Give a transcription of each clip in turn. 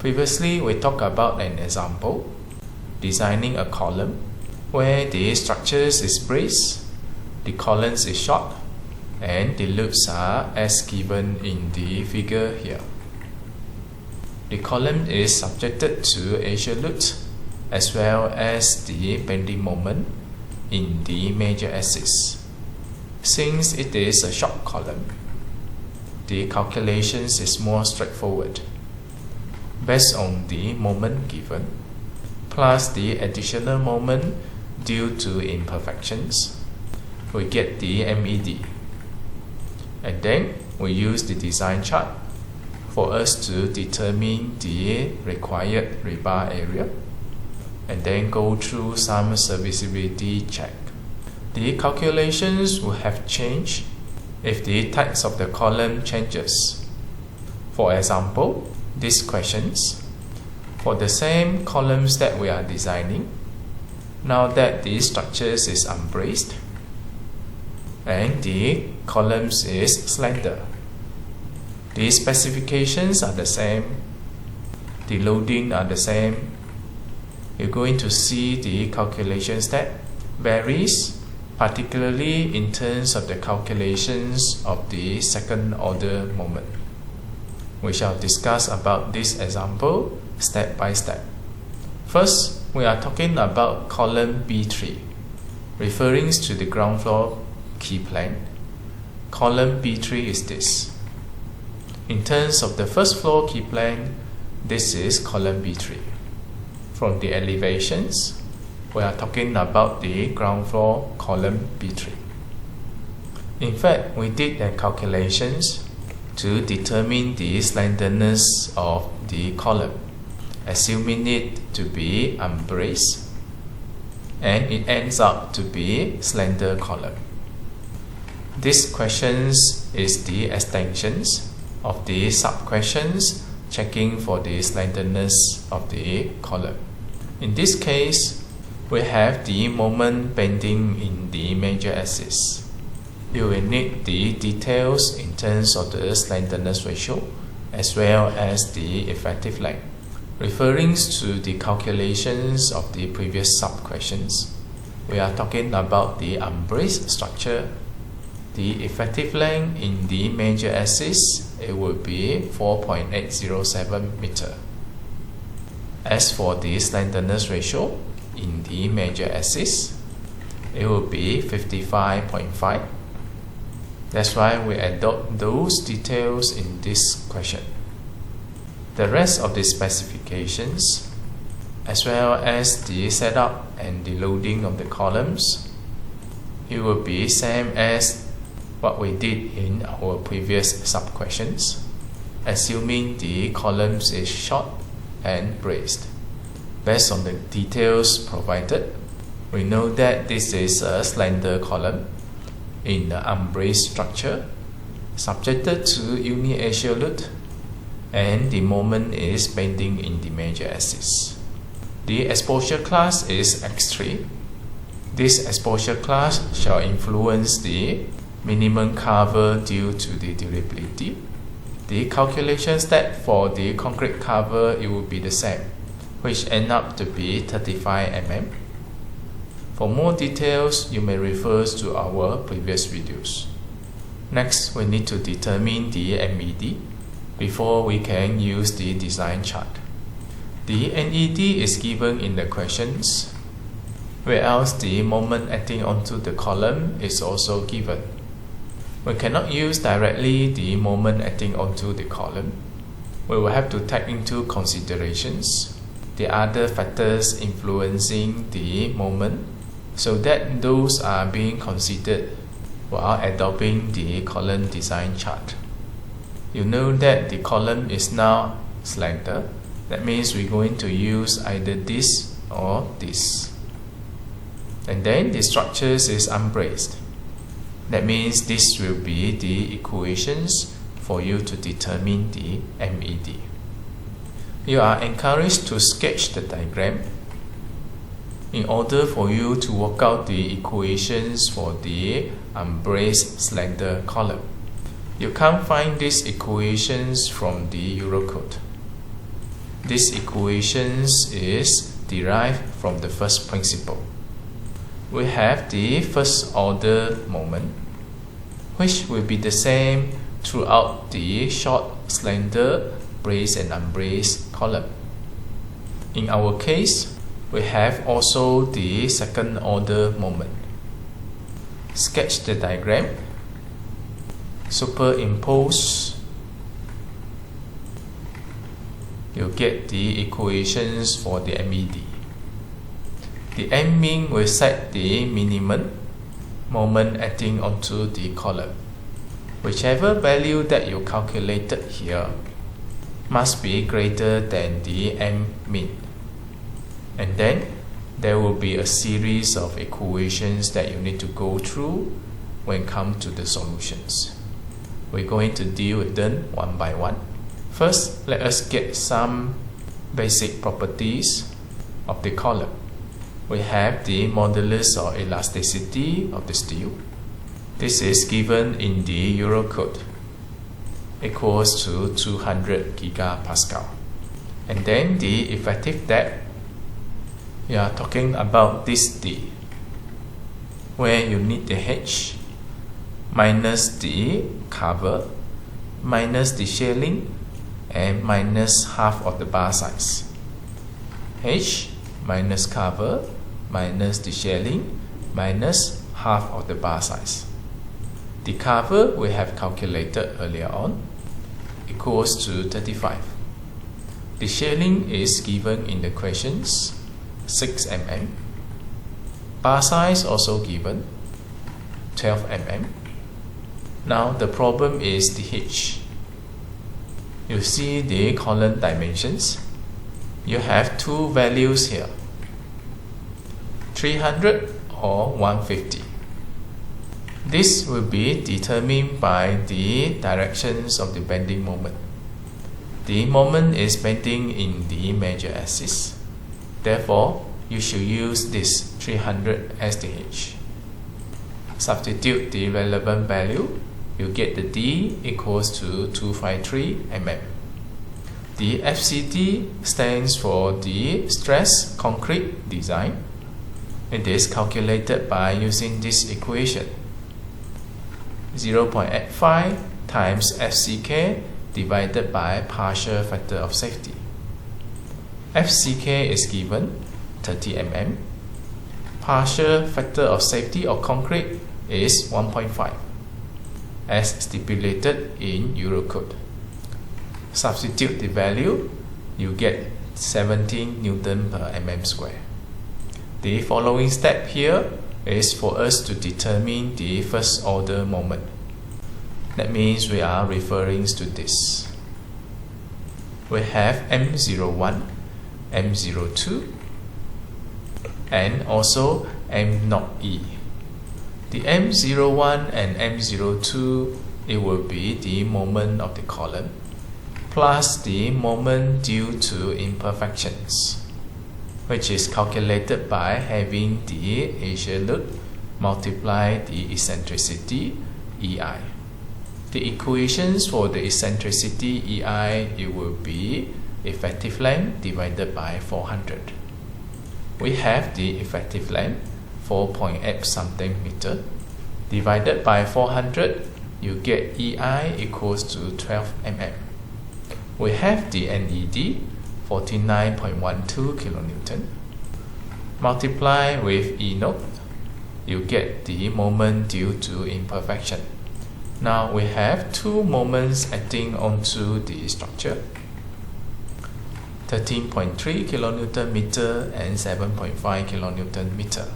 Previously, we talked about an example, designing a column where the structures is braced, the columns is short, and the loops are as given in the figure here. The column is subjected to axial load as well as the bending moment in the major axis. Since it is a short column, the calculations is more straightforward. Based on the moment given, plus the additional moment due to imperfections, we get the MED. And then we use the design chart for us to determine the required rebar area, and then go through some serviceability check. The calculations will have changed if the types of the column changes. For example, these questions, for the same columns that we are designing, now that the structures is unbraced and the columns is slender, the specifications are the same, the loading are the same, you're going to see the calculation step varies, particularly in terms of the calculations of the second order moment. We shall discuss about this example step by step. First, we are talking about column B3, referring to the ground floor key plane. Column B3 is this. In terms of the first floor key plane, this is column B3. From the elevations, we are talking about the ground floor column B3. In fact, we did the calculations to determine the slenderness of the column, assuming it to be unbraced, and it ends up to be slender column. This questions is the extensions of the sub-questions checking for the slenderness of the column. In this case, we have the moment bending in the major axis. You will need the details in terms of the slenderness ratio as well as the effective length. Referring to the calculations of the previous sub-questions, we are talking about the unbraced structure. The effective length in the major axis, it will be 4.807 meter. As for the slenderness ratio in the major axis, it will be 55.5. That's why we adopt those details in this question. The rest of the specifications, as well as the setup and the loading of the columns, it will be same as what we did in our previous sub-questions, assuming the columns is short and braced. Based on the details provided, we know that this is a slender column in the unbraced structure, subjected to uniaxial load, and the moment is bending in the major axis. The exposure class is X3. This exposure class shall influence the minimum cover due to the durability. The calculation step for the concrete cover, it will be the same, which end up to be 35 mm. For more details, you may refer to our previous videos. Next, we need to determine the MED before we can use the design chart. The NED is given in the questions, whereas the moment acting onto the column is also given. We cannot use directly the moment acting onto the column. We will have to take into considerations the other factors influencing the moment, so that those are being considered while adopting the column design chart. You know that the column is now slender. That means we're going to use either this or this. And then the structures is unbraced. That means this will be the equations for you to determine the MED. You are encouraged to sketch the diagram in order for you to work out the equations for the unbraced slender column. You can't find these equations from the Eurocode. This equations is derived from the first principle. We have the first order moment, which will be the same throughout the short, slender, braced and unbraced column. In our case, we have also the second order moment. Sketch the diagram. Superimpose. You get the equations for the MED. The Eng-aim will set the minimum moment acting onto the column. Whichever value that you calculated here must be greater than the Eng-min. And then there will be a series of equations that you need to go through when come to the solutions. We're going to deal with them one by one. First, let us get some basic properties of the column. We have the modulus or elasticity of the steel. This is given in the Eurocode, equals to 200 gigapascal. And then the effective depth, we are talking about this D, where you need the H minus the cover minus the shielding and minus half of the bar size. H minus cover minus the shielding minus half of the bar size. The cover we have calculated earlier on, equals to 35. The shielding is given in the questions, 6 mm. Bar size also given, 12 mm. Now the problem is the H. You see the column dimensions. You have two values here, 300 or 150. This will be determined by the directions of the bending moment. The moment is bending in the major axis. Therefore, you should use this 300 as the H. Substitute the relevant value. You get the D equals to 253 mm. The FCD stands for the stress concrete design. It is calculated by using this equation. 0.85 times FCK divided by partial factor of safety. FCK is given 30 mm. Partial factor of safety of concrete is 1.5 as stipulated in Eurocode. Substitute the value, you get 17 Newton per mm square. The following step here is for us to determine the first order moment. That means we are referring to this. We have M01, M02, and also M0E. The M01 and M02, it will be the moment of the column plus the moment due to imperfections, which is calculated by having the Asia loop multiply the eccentricity EI. The equations for the eccentricity EI, it will be effective length divided by 400. We have the effective length 4.8 something meter divided by 400, you get EI equals to 12 mm. We have the NED 49.12 kilonewton. Multiply with E naught, you get the moment due to imperfection. Now we have two moments acting onto the structure, 13.3 kilonewton meter and 7.5 kilonewton meter.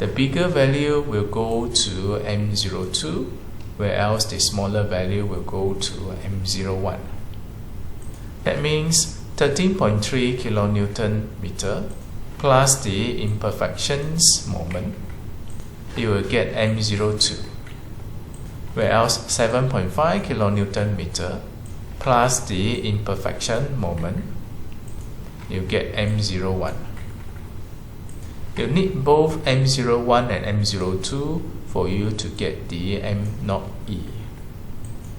The bigger value will go to M02, whereas the smaller value will go to M01. That means 13.3 kilonewton meter plus the imperfections moment, you will get M02. Whereas 7.5 kilonewton meter plus the imperfection moment, you get M01. You need both M01 and M02 for you to get the M0E,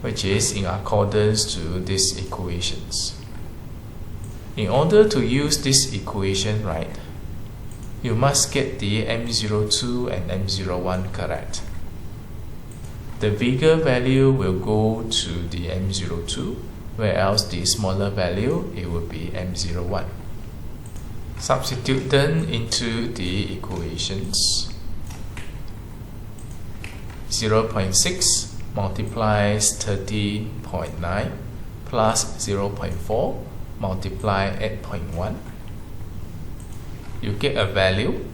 which is in accordance to these equations. In order to use this equation right, you must get the M02 and M01 correct. The bigger value will go to the M02, whereas the smaller value it will be M01. Substitute them into the equations. 0.6 multiplies 13.9 plus 0.4 multiply 8.1. You get a value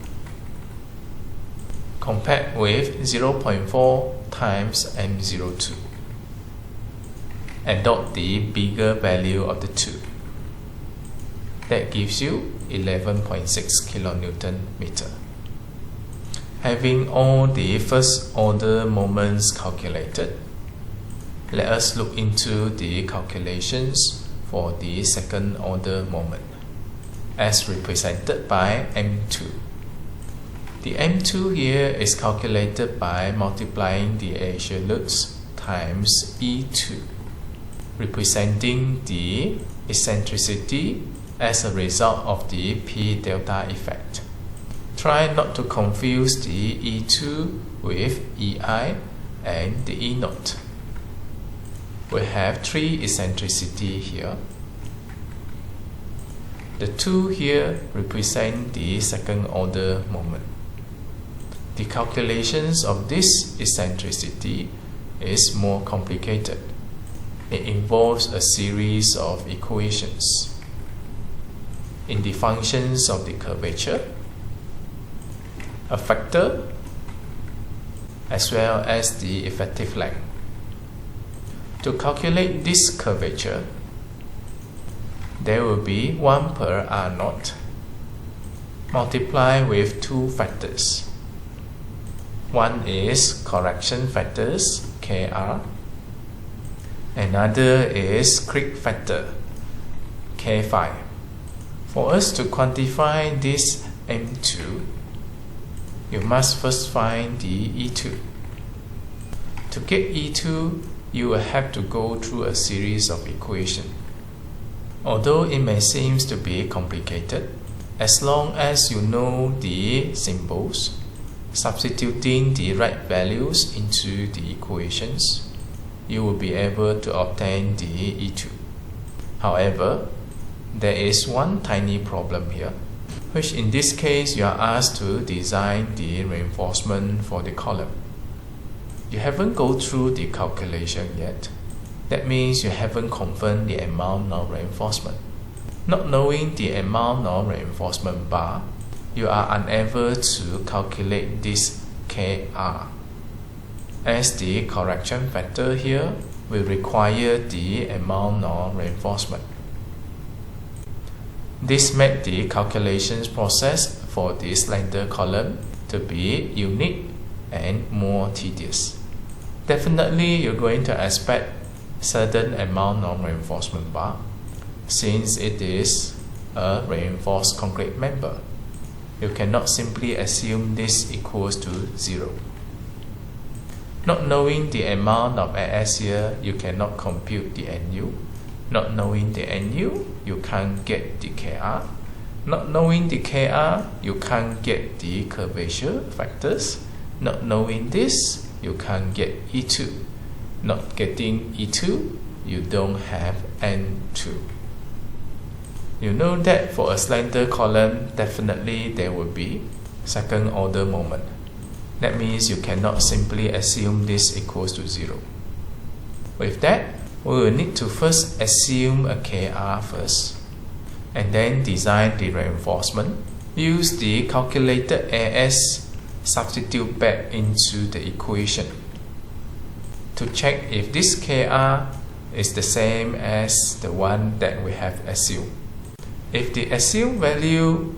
compared with 0.4 times M02. Adopt the bigger value of the two. That gives you 11.6 kilonewton meter. Having all the first order moments calculated, let us look into the calculations for the second order moment, as represented by M2. The M2 here is calculated by multiplying the absolutes times E2, representing the eccentricity as a result of the P delta effect. Try not to confuse the E2 with EI and the E0. We have three eccentricity here. The two here represent the second order moment. The calculations of this eccentricity is more complicated. It involves a series of equations. In the functions of the curvature, a factor, as well as the effective length. To calculate this curvature, there will be 1 per R0 multiplied with two factors. One is correction factors, KR. Another is creep factor, K5. For us to quantify this M2, you must first find the E2. To get E2, you will have to go through a series of equations. Although it may seem to be complicated, as long as you know the symbols, substituting the right values into the equations, you will be able to obtain the E2. However, there is one tiny problem here, which in this case you are asked to design the reinforcement for the column. You haven't gone through the calculation yet. That means you haven't confirmed the amount of reinforcement. Not knowing the amount of reinforcement bar, you are unable to calculate this KR, as the correction factor here will require the amount of reinforcement. This made the calculations process for the slender column to be unique and more tedious. Definitely you're going to expect certain amount of reinforcement bar, since it is a reinforced concrete member. You cannot simply assume this equals to 0. Not knowing the amount of AS here, you cannot compute the NU. Not knowing the NU, you can't get the KR. Not knowing the KR, you can't get the curvature factors. Not knowing this, you can't get E2. Not getting E2, you don't have N2. You know that for a slender column, definitely there will be second order moment. That means you cannot simply assume this equals to 0. With that, we will need to first assume a KR first, and then design the reinforcement. Use the calculated AS, substitute back into the equation to check if this KR is the same as the one that we have assumed. If the assumed value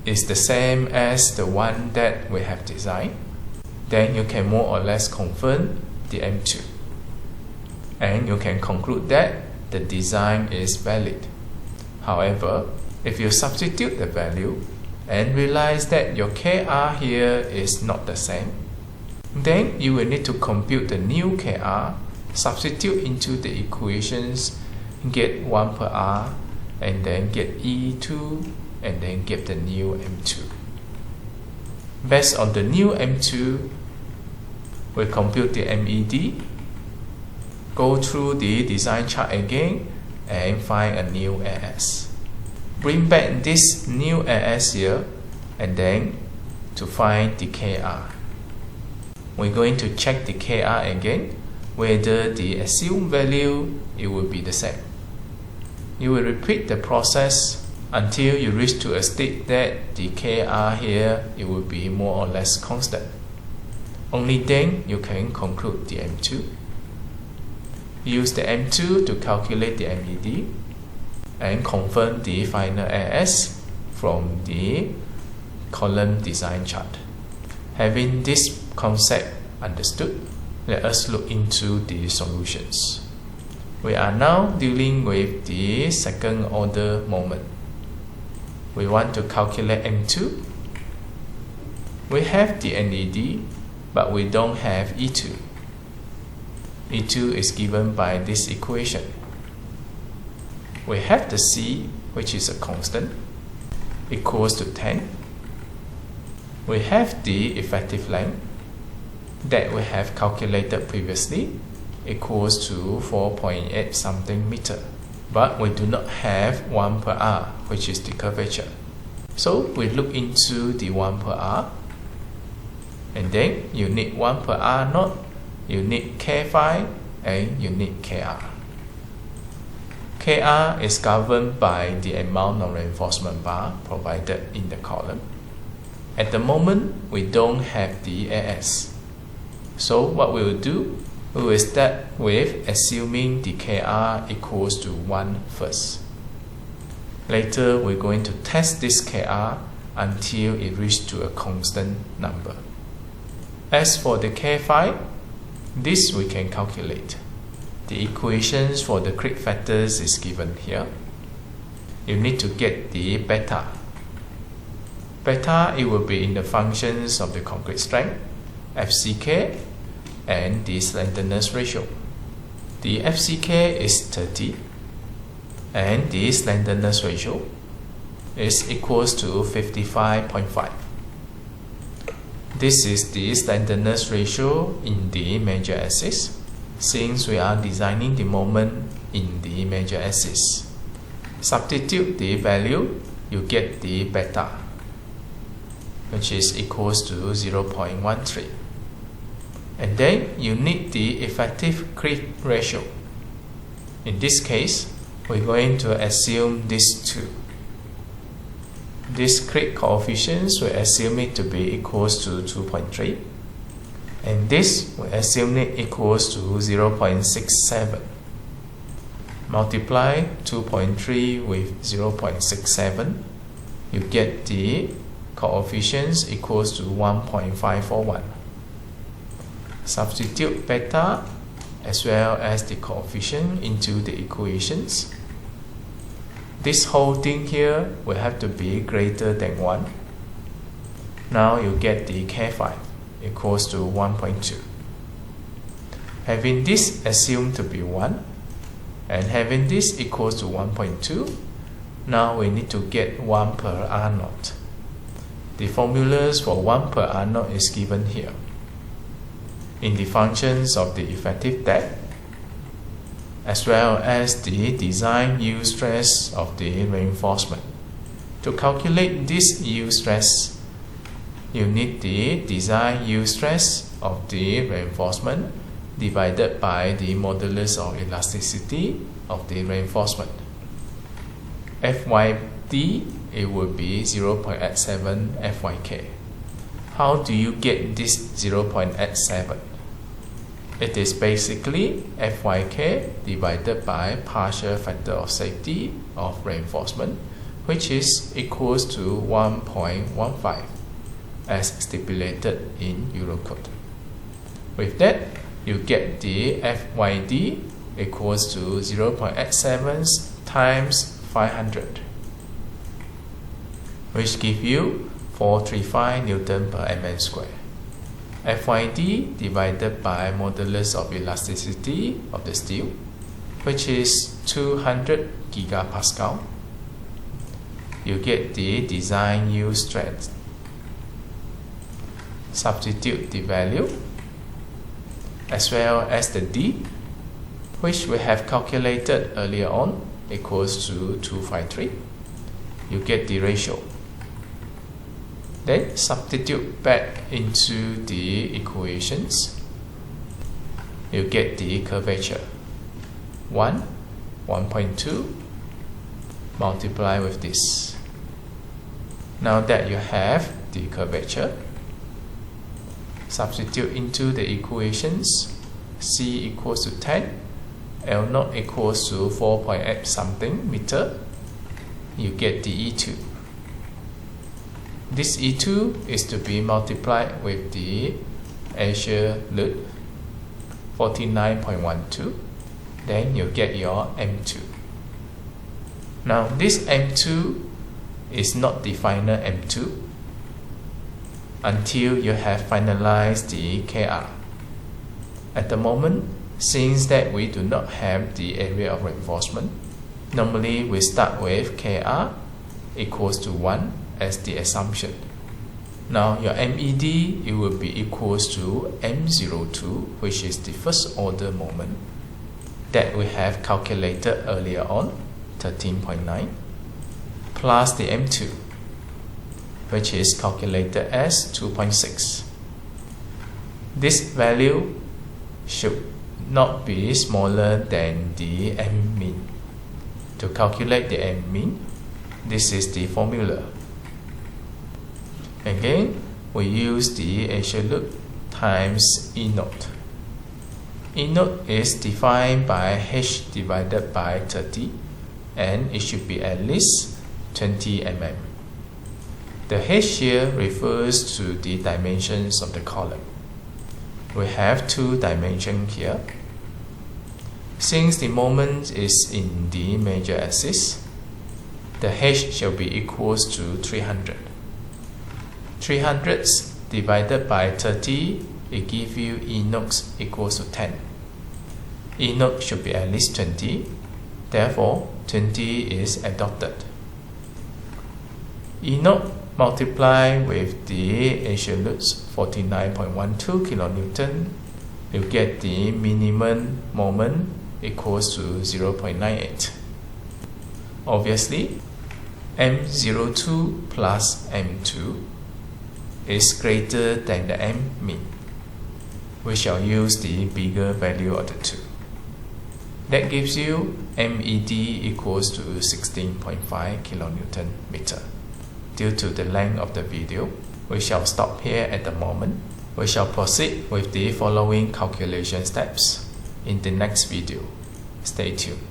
is the same as the one that we have designed, then you can more or less confirm the M2. And you can conclude that the design is valid. However, if you substitute the value and realize that your KR here is not the same, then you will need to compute the new KR, substitute into the equations, get 1 per R, and then get E2 and then get the new M2. Based on the new M2, we compute the MED, go through the design chart again and find a new AS. Bring back this new AS here and then to find the KR. We're going to check the KR again, whether the assumed value it will be the same. You will repeat the process until you reach to a state that the KR here it will be more or less constant. Only then you can conclude the M2. Use the M2 to calculate the MED and confirm the final AS from the column design chart. Having this concept understood, let us look into the solutions. We are now dealing with the second order moment. We want to calculate M2. We have the NED, but we don't have E2. E2 is given by this equation. We have the C, which is a constant, equals to 10. We have the effective length that we have calculated previously, equals to 4.8 something meter. But we do not have 1 per R, which is the curvature. So we look into the 1 per R, and then you need 1 per R naught, you need K5, and you need KR. KR is governed by the amount of reinforcement bar provided in the column. At the moment, we don't have the AS. So what we will do, we will start with assuming the KR equals to 1 first. Later, we're going to test this KR until it reaches to a constant number. As for the K5, this we can calculate. The equations for the creep factors is given here. You need to get the beta. Beta, it will be in the functions of the concrete strength, FCK, and the slenderness ratio. The FCK is 30 and the slenderness ratio is equals to 55.5. This is the slenderness ratio in the major axis, since we are designing the moment in the major axis. Substitute the value, you get the beta, which is equals to 0.13. And then you need the effective creep ratio. In this case, we're going to assume these two. This creep coefficients, we assume it to be equals to 2.3. And this, we assume it equals to 0.67. Multiply 2.3 with 0.67. You get the coefficients equals to 1.541. Substitute beta as well as the coefficient into the equations. This whole thing here will have to be greater than 1. Now you get the K5 equals to 1.2. Having this assumed to be 1 and having this equals to 1.2, now we need to get 1 per R naught. The formulas for 1 per R naught is given here. In the functions of the effective depth, as well as the design yield stress of the reinforcement. To calculate this yield stress, you need the design yield stress of the reinforcement divided by the modulus of elasticity of the reinforcement. FYD, it will be 0.87 FYK. How do you get this 0.87? It is basically FYK divided by partial factor of safety of reinforcement, which is equals to 1.15 as stipulated in Eurocode. With that, you get the FYD equals to 0.87 times 500, which give you 435 Newton per mm square. FYD divided by modulus of elasticity of the steel, which is 200 gigapascal, you get the design yield strength. Substitute the value as well as the D, which we have calculated earlier on, equals to 253. You get the ratio. Then substitute back into the equations. You get the curvature. 1.2 multiply with this. Now that you have the curvature, substitute into the equations. C equals to 10, L0 equals to 4.8 something meter. You get the E2. This E2 is to be multiplied with the Asia loop 49.12. Then you get your M2. Now this M2 is not the final M2 until you have finalized the KR. At the moment, since that we do not have the area of reinforcement, normally we start with KR equals to 1 as the assumption. Now your MED, it will be equals to M02, which is the first order moment that we have calculated earlier on, 13.9, plus the M2, which is calculated as 2.6. This value should not be smaller than the M mean. To calculate the M mean, this is the formula. Again, we use the Asia loop times E0. E0 is defined by H divided by 30, and it should be at least 20 mm. The H here refers to the dimensions of the column. We have two dimensions here. Since the moment is in the major axis, the H shall be equals to 300. 300 divided by 30, it gives you E0 equals to 10. E0 should be at least 20, therefore 20 is adopted. E0 multiply with the Asia loops 49.12 kN, you get the minimum moment equals to 0.98. Obviously, M02 plus M2 is greater than the M mean. We shall use the bigger value of the two. That gives you MED equals to 16.5 kN. Due to the length of the video, we shall stop here at the moment. We shall proceed with the following calculation steps in the next video. Stay tuned.